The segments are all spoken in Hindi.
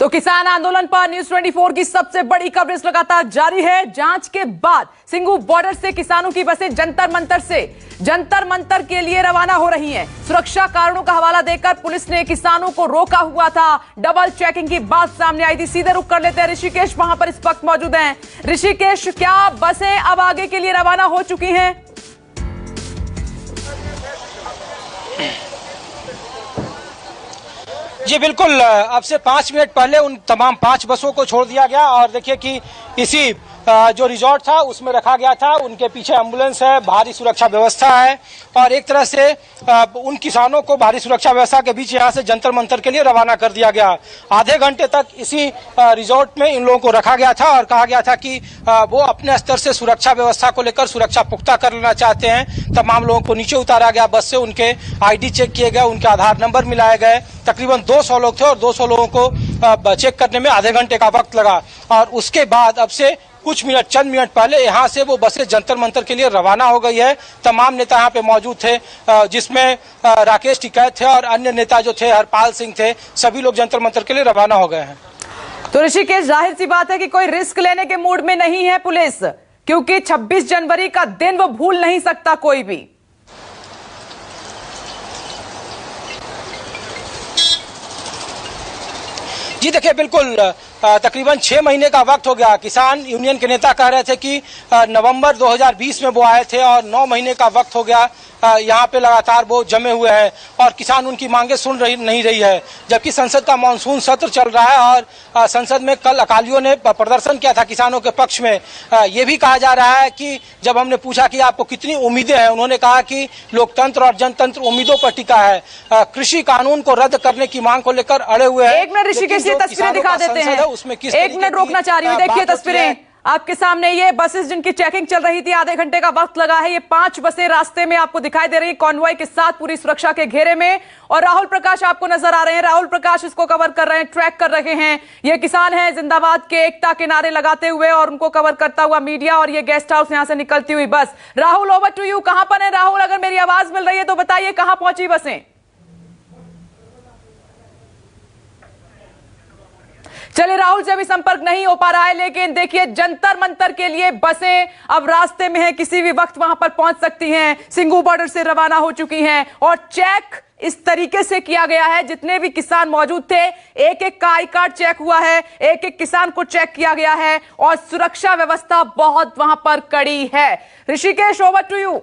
तो किसान आंदोलन पर न्यूज 24 की सबसे बड़ी कवरेज लगातार जारी है। जांच के बाद सिंघू बॉर्डर से किसानों की बसें जंतर मंतर के लिए रवाना हो रही हैं। सुरक्षा कारणों का हवाला देकर पुलिस ने किसानों को रोका हुआ था। डबल चेकिंग की बात सामने आई थी। सीधे रुक कर लेते हैं, ऋषिकेश वहां पर इस वक्त मौजूद हैं। ऋषिकेश, क्या बसें अब आगे के लिए रवाना हो चुकी हैं? जी बिल्कुल, अब से 5 मिनट पहले उन तमाम 5 बसों को छोड़ दिया गया और देखिए कि इसी जो रिजॉर्ट था उसमें रखा गया था। उनके पीछे एम्बुलेंस है, भारी सुरक्षा व्यवस्था है और एक तरह से उन किसानों को भारी सुरक्षा व्यवस्था के बीच यहाँ से जंतर मंतर के लिए रवाना कर दिया गया। आधे घंटे तक इसी रिजॉर्ट में इन लोगों को रखा गया था और कहा गया था कि वो अपने स्तर से सुरक्षा व्यवस्था को लेकर सुरक्षा पुख्ता कर लेना चाहते हैं। तमाम लोगों को नीचे उतारा गया, बस से उनके ID चेक किए गए, उनके आधार नंबर मिलाए गए। तकरीबन 200 लोग थे और 200 लोगों को चेक करने में आधे घंटे का वक्त लगा और उसके बाद अब से चंद मिनट पहले यहाँ से वो बसें जंतर मंतर के लिए रवाना हो गई है। तमाम नेता यहाँ पे मौजूद थे, जिसमें राकेश टिकैत थे और अन्य नेता जो थे, हरपाल सिंह थे, सभी लोग जंतर मंतर के लिए रवाना हो गए हैं। तो ऋषिकेश, जाहिर सी बात है कि कोई रिस्क लेने के मूड में नहीं है पुलिस, क्योंकि 26 जनवरी का दिन वो भूल नहीं सकता कोई भी। जी देखिए, बिल्कुल तकरीबन 6 महीने का वक्त हो गया। किसान यूनियन के नेता कह रहे थे कि नवंबर 2020 में वो आए थे और 9 महीने का वक्त हो गया। यहाँ पे लगातार वो जमे हुए हैं और किसान उनकी मांगे सुन नहीं रही है, जबकि संसद का मानसून सत्र चल रहा है और संसद में कल अकालियों ने प्रदर्शन किया था किसानों के पक्ष में। ये भी कहा जा रहा है कि जब हमने पूछा कि आपको कितनी उम्मीदें हैं, उन्होंने कहा कि लोकतंत्र और जनतंत्र उम्मीदों पर टिका है। कृषि कानून को रद्द करने की मांग को लेकर अड़े हुए हैं। एक मिनट ऋषिकेश, ये तस्वीरें दिखा देते हैं, एक मिनट रोकना चाह रही हूँ। देखिए तस्वीरें आपके सामने, ये बसेस जिनकी चेकिंग चल रही थी, आधे घंटे का वक्त लगा है। ये 5 बसें रास्ते में आपको दिखाई दे रही है, कॉन्वॉय के साथ पूरी सुरक्षा के घेरे में। और राहुल प्रकाश आपको नजर आ रहे हैं। राहुल प्रकाश इसको कवर कर रहे हैं, ट्रैक कर रहे हैं। ये किसान हैं जिंदाबाद के, एकता के नारे लगाते हुए, और उनको कवर करता हुआ मीडिया और ये गेस्ट हाउस यहां से निकलती हुई bus. Rahul, over to you. कहां पर है राहुल? अगर मेरी आवाज मिल रही है तो बताइए, कहां पहुंची बसें? चलिए, राहुल से अभी संपर्क नहीं हो पा रहा है, लेकिन देखिए जंतर मंतर के लिए बसें अब रास्ते में हैं, किसी भी वक्त वहां पर पहुंच सकती हैं। सिंघू बॉर्डर से रवाना हो चुकी हैं और चेक इस तरीके से किया गया है, जितने भी किसान मौजूद थे एक एक का आई कार्ड चेक हुआ है, एक एक किसान को चेक किया गया है और सुरक्षा व्यवस्था बहुत वहां पर कड़ी है। Rishikesh, over to you.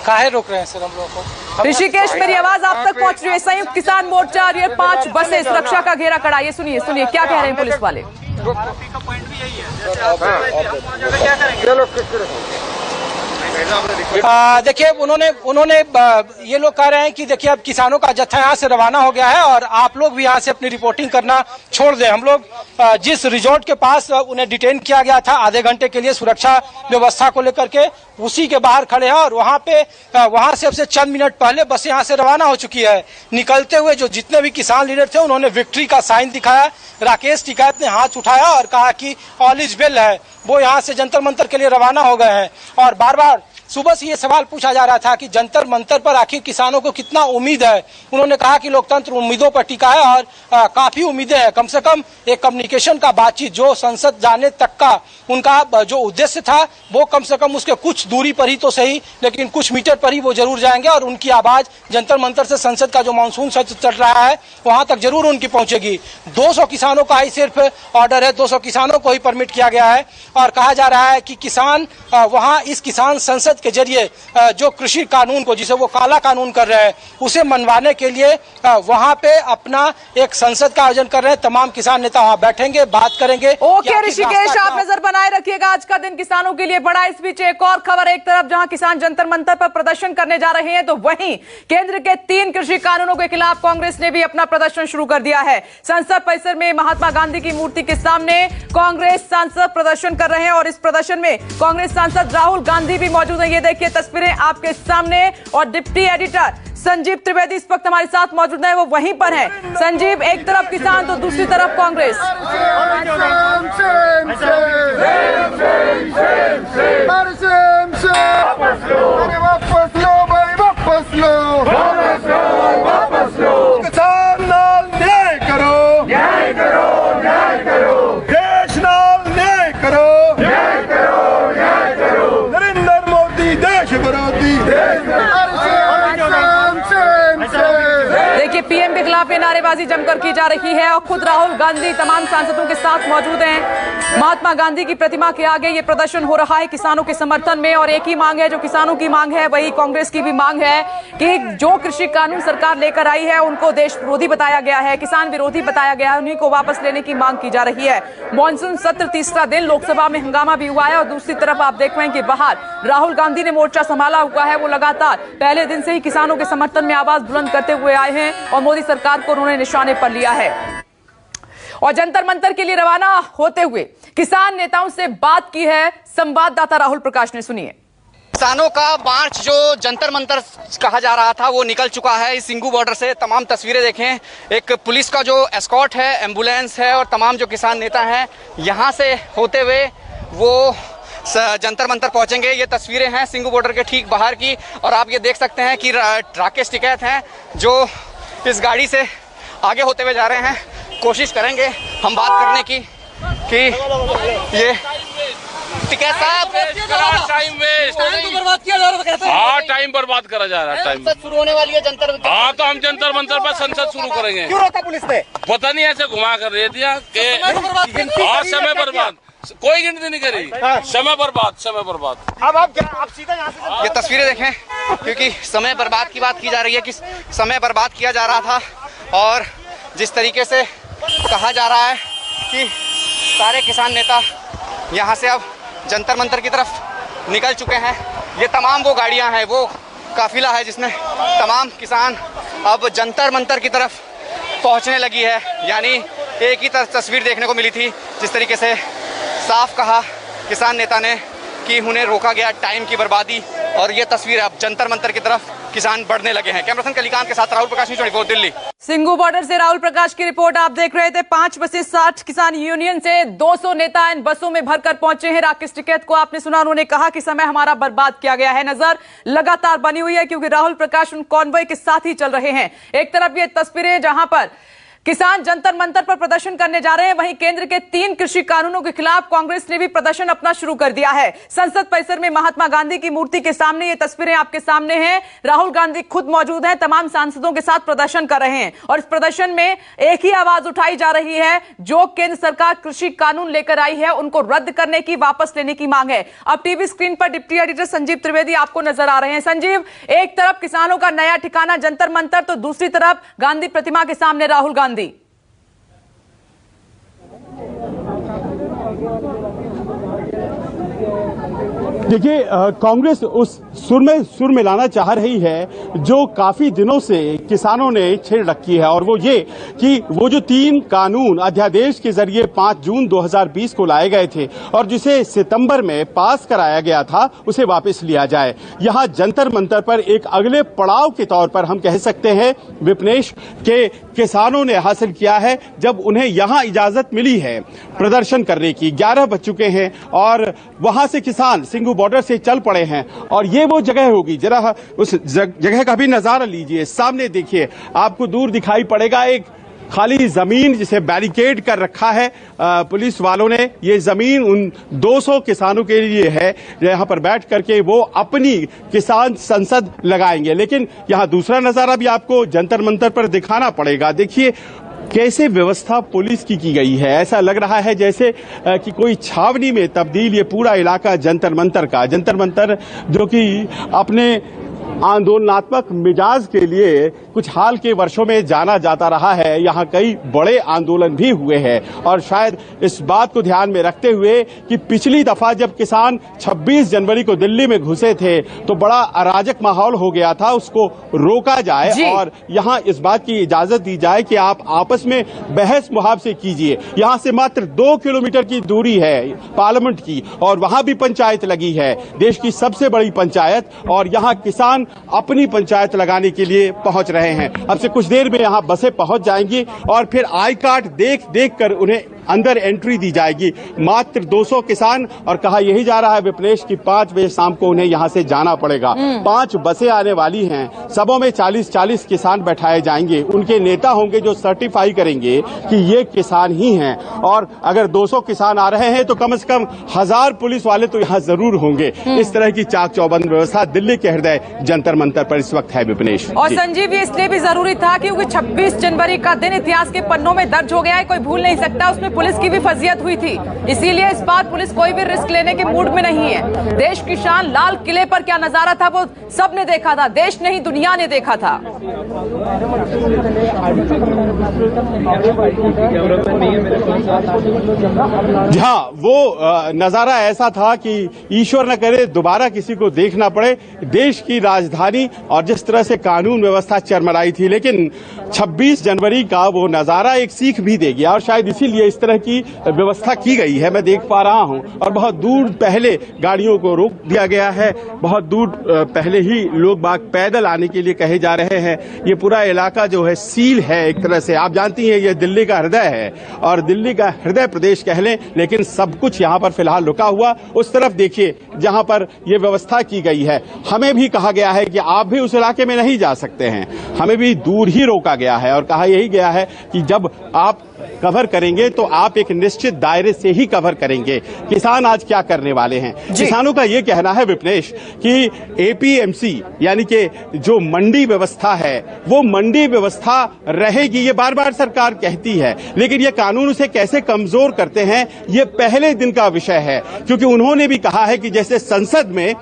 काहे रोक रहे हैं सर हम लोगों को? ऋषिकेश, मेरी आवाज आप तक पहुंच रही है। संयुक्त किसान मोर्चा और ये 5 बसें, सुरक्षा का घेरा कड़ा। ये सुनिए क्या कह रहे हैं पुलिस वाले। देखिए, उन्होंने ये लोग कह रहे हैं कि देखिए अब किसानों का जत्था यहाँ से रवाना हो गया है और आप लोग भी यहाँ से अपनी रिपोर्टिंग करना छोड़ दें। हम लोग जिस रिजॉर्ट के पास उन्हें डिटेन किया गया था आधे घंटे के लिए सुरक्षा व्यवस्था को लेकर के, उसी के बाहर खड़े हैं और वहां से अब से चंद मिनट पहले बस यहाँ से रवाना हो चुकी है। निकलते हुए जो जितने भी किसान लीडर थे उन्होंने विक्ट्री का साइन दिखाया। राकेश टिकैत ने हाथ उठाया और कहा कि ऑल इज वेल है। वो यहाँ से जंतर मंतर के लिए रवाना हो गए हैं और बार बार सुबह से ये सवाल पूछा जा रहा था कि जंतर मंतर पर आखिर किसानों को कितना उम्मीद है। उन्होंने कहा कि लोकतंत्र उम्मीदों पर टिका है और काफी उम्मीदें हैं। कम से कम एक कम्युनिकेशन का बातचीत, जो संसद जाने तक का उनका जो उद्देश्य था, वो कम से कम उसके कुछ दूरी पर ही तो सही, लेकिन कुछ मीटर पर ही वो जरूर जाएंगे और उनकी आवाज जंतर मंतर से संसद का जो मानसून सत्र चल रहा है वहां तक जरूर उनकी पहुंचेगी। 200 किसानों का ही सिर्फ ऑर्डर है, 200 किसानों को ही परमिट किया गया है और कहा जा रहा है कि किसान वहां इस किसान संसद के जरिए जो कृषि कानून को, जिसे वो काला कानून कर रहे हैं, उसे मनवाने के लिए वहां पे अपना एक संसद का आयोजन कर रहे हैं। तमाम किसान नेता वहां बैठेंगे, बात करेंगे। ओके ऋषिकेश, आप नजर बनाए रखिएगा। आज का दिन किसानों के लिए बड़ा। इस बीच एक और खबर, एक तरफ जहां किसान जंतर मंतर पर प्रदर्शन करने जा रहे हैं, तो वहीं केंद्र के 3 कृषि कानूनों के खिलाफ कांग्रेस ने भी अपना प्रदर्शन शुरू कर दिया है। संसद परिसर में महात्मा गांधी की मूर्ति के सामने कांग्रेस सांसद प्रदर्शन कर रहे हैं और इस प्रदर्शन में कांग्रेस सांसद राहुल गांधी भी मौजूद हैं। ये देखिए तस्वीरें आपके सामने और डिप्टी एडिटर संजीव त्रिवेदी इस वक्त हमारे साथ मौजूद है, वो वहीं पर है। संजीव, एक तरफ किसान तो दूसरी तरफ कांग्रेस। देखिए, पीएम के खिलाफ ये नारेबाजी जमकर की जा रही है और खुद राहुल गांधी तमाम सांसदों के साथ मौजूद हैं। महात्मा गांधी की प्रतिमा के आगे ये प्रदर्शन हो रहा है किसानों के समर्थन में, और एक ही मांग है, जो किसानों की मांग है वही कांग्रेस की भी मांग है कि जो कृषि कानून सरकार लेकर आई है उनको देश विरोधी बताया गया है, किसान विरोधी बताया गया है, उन्हीं को वापस लेने की मांग की जा रही है। मॉनसून सत्र तीसरा दिन, लोकसभा में हंगामा भी हुआ है और दूसरी तरफ आप देख रहे हैं कि बाहर राहुल गांधी ने मोर्चा संभाला हुआ है। वो लगातार पहले दिन से ही किसानों के समर्थन में आवाज बुलंद करते हुए आए हैं और मोदी सरकार को उन्होंने निशाने पर लिया है। और जंतर मंतर के लिए रवाना होते हुए किसान नेताओं से बात की है संवाददाता राहुल प्रकाश ने, सुनिए। किसानों का मार्च जो जंतर मंतर कहा जा रहा था वो निकल चुका है इस सिंघू बॉर्डर से। तमाम तस्वीरें देखें, एक पुलिस का जो एस्कॉर्ट है, एम्बुलेंस है और तमाम जो किसान नेता हैं यहां से होते हुए वो जंतर मंतर पहुंचेंगे। ये तस्वीरें हैं सिंघू बॉर्डर के ठीक बाहर की, और आप ये देख सकते हैं कि राकेश टिकैत हैं जो इस गाड़ी से आगे होते हुए जा रहे हैं। कोशिश करेंगे हम बात करने की कि ये टिकैत साहब टाइम वेस्ट बर्बाद किया जा रहा है। हाँ, टाइम बर्बाद करा जा रहा है। टाइम शुरू होने वाली है जंतर। हाँ, तो हम जंतर मंतर पर संसद शुरू करेंगे। क्यों रोका पुलिस ने? पता नहीं, ऐसे घुमा कर दे दिया कि समय बर्बाद, कोई गिनती नहीं करी। समय बर्बाद, समय बर्बाद। अब आप सीधा यहाँ से ये तस्वीरें देखें, क्योंकि समय बर्बाद की बात की जा रही है कि समय बर्बाद किया जा रहा था, और जिस तरीके से कहा जा रहा है कि सारे किसान नेता यहाँ से अब जंतर मंतर की तरफ निकल चुके हैं। ये तमाम वो गाड़ियाँ हैं, वो काफिला है जिसमें तमाम किसान अब जंतर मंतर की तरफ पहुँचने लगी है। यानी एक ही तस्वीर देखने को मिली थी, जिस तरीके से साफ कहा किसान नेता ने कि उन्हें रोका गया, टाइम की बर्बादी, और ये तस्वीर अब जंतर मंतर की तरफ किसान बढ़ने लगे हैं। कैमरा पर्सन कलिकांत के साथ राहुल प्रकाश, न्यूज़ 24 दिल्ली। सिंघू बॉर्डर से राहुल प्रकाश की रिपोर्ट आप देख रहे थे। 5 बसें 60 किसान यूनियन से 200 नेता इन बसों में भरकर पहुंचे हैं। राकेश टिकैत को आपने सुना, उन्होंने कहा कि समय हमारा बर्बाद किया गया है। नजर लगातार बनी हुई है क्योंकि राहुल प्रकाश उन कॉन्वॉय के साथ ही चल रहे हैं। एक तरफ ये तस्वीरें जहां पर किसान जंतर मंतर पर प्रदर्शन करने जा रहे हैं, वहीं केंद्र के 3 कृषि कानूनों के खिलाफ कांग्रेस ने भी प्रदर्शन अपना शुरू कर दिया है। संसद परिसर में महात्मा गांधी की मूर्ति के सामने ये तस्वीरें आपके सामने हैं। राहुल गांधी खुद मौजूद हैं, तमाम सांसदों के साथ प्रदर्शन कर रहे हैं, और इस प्रदर्शन में एक ही आवाज उठाई जा रही है, जो केंद्र सरकार कृषि कानून लेकर आई है उनको रद्द करने की, वापस लेने की मांग है। अब टीवी स्क्रीन पर डिप्टी एडिटर संजीव त्रिवेदी आपको नजर आ रहे हैं। संजीव, एक तरफ किसानों का नया ठिकाना जंतर मंतर, तो दूसरी तरफ गांधी प्रतिमा के सामने राहुल गांधी। देखिए, कांग्रेस उस सुर में लाना चाह रही है जो काफी दिनों से किसानों ने छेड़ रखी है, और वो ये कि वो जो 3 कानून अध्यादेश के जरिए 5 जून 2020 को लाए गए थे और जिसे सितंबर में पास कराया गया था, उसे वापस लिया जाए। यहाँ जंतर मंतर पर एक अगले पड़ाव के तौर पर हम कह सकते हैं विपनेश के किसानों ने हासिल किया है, जब उन्हें यहाँ इजाजत मिली है प्रदर्शन करने की। 11 बज चुके हैं और वहां से किसान सिंघू बॉर्डर से चल पड़े हैं, और ये वो जगह होगी, जरा उस जगह का भी नजारा लीजिए। सामने देखिए, आपको दूर दिखाई पड़ेगा एक खाली जमीन जिसे बैरिकेड कर रखा है पुलिस वालों ने। ये जमीन उन 200 किसानों के लिए है, यहाँ पर बैठ करके वो अपनी किसान संसद लगाएंगे। लेकिन यहाँ दूसरा नजारा भी आपको जंतर मंतर पर दिखाना पड़ेगा। देखिए कैसे व्यवस्था पुलिस की गई है। ऐसा लग रहा है जैसे कि कोई छावनी में तब्दील ये पूरा इलाका जंतर मंतर जो कि अपने आंदोलनात्मक मिजाज के लिए कुछ हाल के वर्षों में जाना जाता रहा है। यहाँ कई बड़े आंदोलन भी हुए हैं, और शायद इस बात को ध्यान में रखते हुए कि पिछली दफा जब किसान 26 जनवरी को दिल्ली में घुसे थे तो बड़ा अराजक माहौल हो गया था, उसको रोका जाए और यहाँ इस बात की इजाजत दी जाए कि आप आपस में बहस मुहावजे कीजिए। यहाँ से मात्र 2 किलोमीटर की दूरी है पार्लियामेंट की, और वहां भी पंचायत लगी है, देश की सबसे बड़ी पंचायत, और यहाँ किसान अपनी पंचायत लगाने के लिए पहुंच रहे हैं। अब से कुछ देर में यहां बसें पहुंच जाएंगी और फिर आई कार्ड देख कर उन्हें अंदर एंट्री दी जाएगी। मात्र 200 किसान, और कहा यही जा रहा है विपनेश की 5 बजे शाम को उन्हें यहां से जाना पड़ेगा। 5 बसें आने वाली हैं, सबों में 40-40 किसान बैठाए जाएंगे। उनके नेता होंगे जो सर्टिफाई करेंगे कि ये किसान ही हैं। और अगर 200 किसान आ रहे हैं तो कम से कम 1000 पुलिस वाले तो यहां जरूर होंगे। इस तरह की चाक चौबंद व्यवस्था दिल्ली के हृदय जंतर मंतर पर इस वक्त है विपनेश। और संजीव, ये इसलिए भी जरूरी था क्योंकि 26 जनवरी का दिन इतिहास के पन्नों में दर्ज हो गया है, कोई भूल नहीं सकता। उसमें पुलिस की भी फजीयत हुई थी, इसीलिए इस बार पुलिस कोई भी रिस्क लेने के मूड में नहीं है। देश की शान लाल किले पर क्या नजारा था वो सबने देखा था, देश नहीं दुनिया ने देखा था। जहां वो नजारा ऐसा था कि ईश्वर न करे दोबारा किसी को देखना पड़े। देश की राजधानी और जिस तरह से कानून व्यवस्था चरमराई थी, लेकिन 26 जनवरी का वो नजारा एक सीख भी दे गया और शायद इसीलिए इस तरह की व्यवस्था की गई है। मैं देख पा रहा हूं, और बहुत दूर पहले गाड़ियों को रोक दिया गया है, बहुत दूर पहले ही लोग बाग पैदल आने के लिए कहे जा रहे हैं। ये पूरा इलाका जो है सील है एक तरह से। आप जानती हैं ये दिल्ली का हृदय है, और दिल्ली का हृदय प्रदेश कह लें, लेकिन सब कुछ यहाँ पर फिलहाल रुका हुआ। उस तरफ देखिए जहां पर यह व्यवस्था की गई है। हमें भी कहा गया है कि आप भी उस इलाके में नहीं जा सकते हैं, हमें भी दूर ही रोका गया है और कहा यही गया है कि जब आप कवर करेंगे तो आप एक निश्चित दायरे से ही कवर करेंगे। किसान आज क्या करने वाले हैं? किसानों का यह कहना है विपनेश कि एपीएमसी यानी कि जो मंडी व्यवस्था है वो मंडी व्यवस्था रहेगी। ये बार बार सरकार कहती है, लेकिन ये कानून उसे कैसे कमजोर करते हैं ये पहले दिन का विषय है। क्योंकि उन्होंने भी कहा है कि जैसे संसद में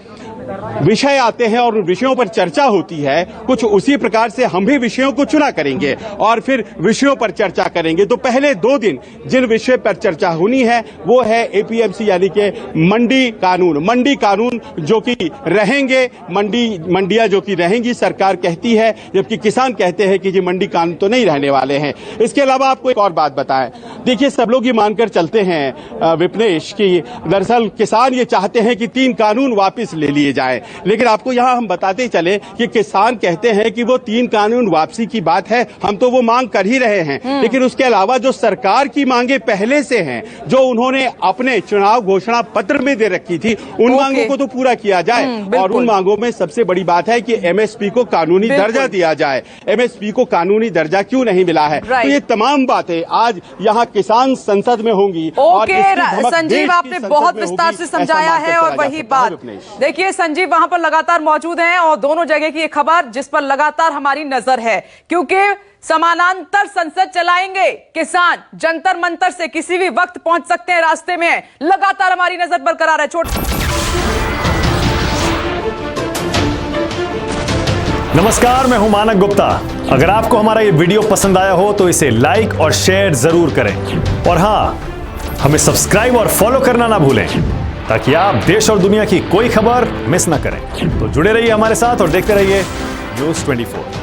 विषय आते हैं और उन विषयों पर चर्चा होती है, कुछ उसी प्रकार से हम भी विषयों को चुना करेंगे और फिर विषयों पर चर्चा करेंगे। तो पहले 2 दिन जिन विषय पर चर्चा होनी है वो है एपीएमसी यानी कि मंडी कानून जो कि रहेंगे, मंडियां जो कि रहेंगी सरकार कहती है, जबकि किसान कहते हैं कि जी मंडी कानून तो नहीं रहने वाले हैं। इसके अलावा आपको एक और बात बताएं, देखिए सब लोग ये मानकर चलते हैं विपनेश की दरअसल किसान ये चाहते हैं कि 3 कानून वापस ले लिए जाए, लेकिन आपको यहां हम बताते चले कि किसान कहते हैं कि वो 3 कानून वापसी की बात है, हम तो वो मांग कर ही रहे हैं। लेकिन उसके अलावा जो सरकार की मांगे पहले से हैं, जो उन्होंने अपने चुनाव घोषणा पत्र में दे रखी थी, उन मांगों को तो पूरा किया जाए। और उन मांगों में सबसे बड़ी बात है कि एमएसपी को कानूनी दर्जा दिया जाए। एमएसपी को कानूनी दर्जा क्यों नहीं मिला है? तो ये तमाम बातें आज यहाँ किसान संसद में होंगी। संजीव, आपने बहुत विस्तार से समझाया है। और वही बात देखिए संजीव वहां पर लगातार मौजूद हैं और दोनों जगह की ये खबर जिस पर लगातार हमारी नजर है, क्योंकि समानांतर संसद चलाएंगे किसान, जंतर मंतर से किसी भी वक्त पहुंच सकते हैं, रास्ते में है। लगातार हमारी नजर बरकरार है। नमस्कार, मैं हूं मानक गुप्ता। अगर आपको हमारा ये वीडियो पसंद आया हो तो इसे लाइक और शेयर जरूर करें, और हां, हमें सब्सक्राइब और फॉलो करना ना भूलें ताकि आप देश और दुनिया की कोई खबर मिस ना करें। तो जुड़े रहिए हमारे साथ और देखते रहिए न्यूज़ 24।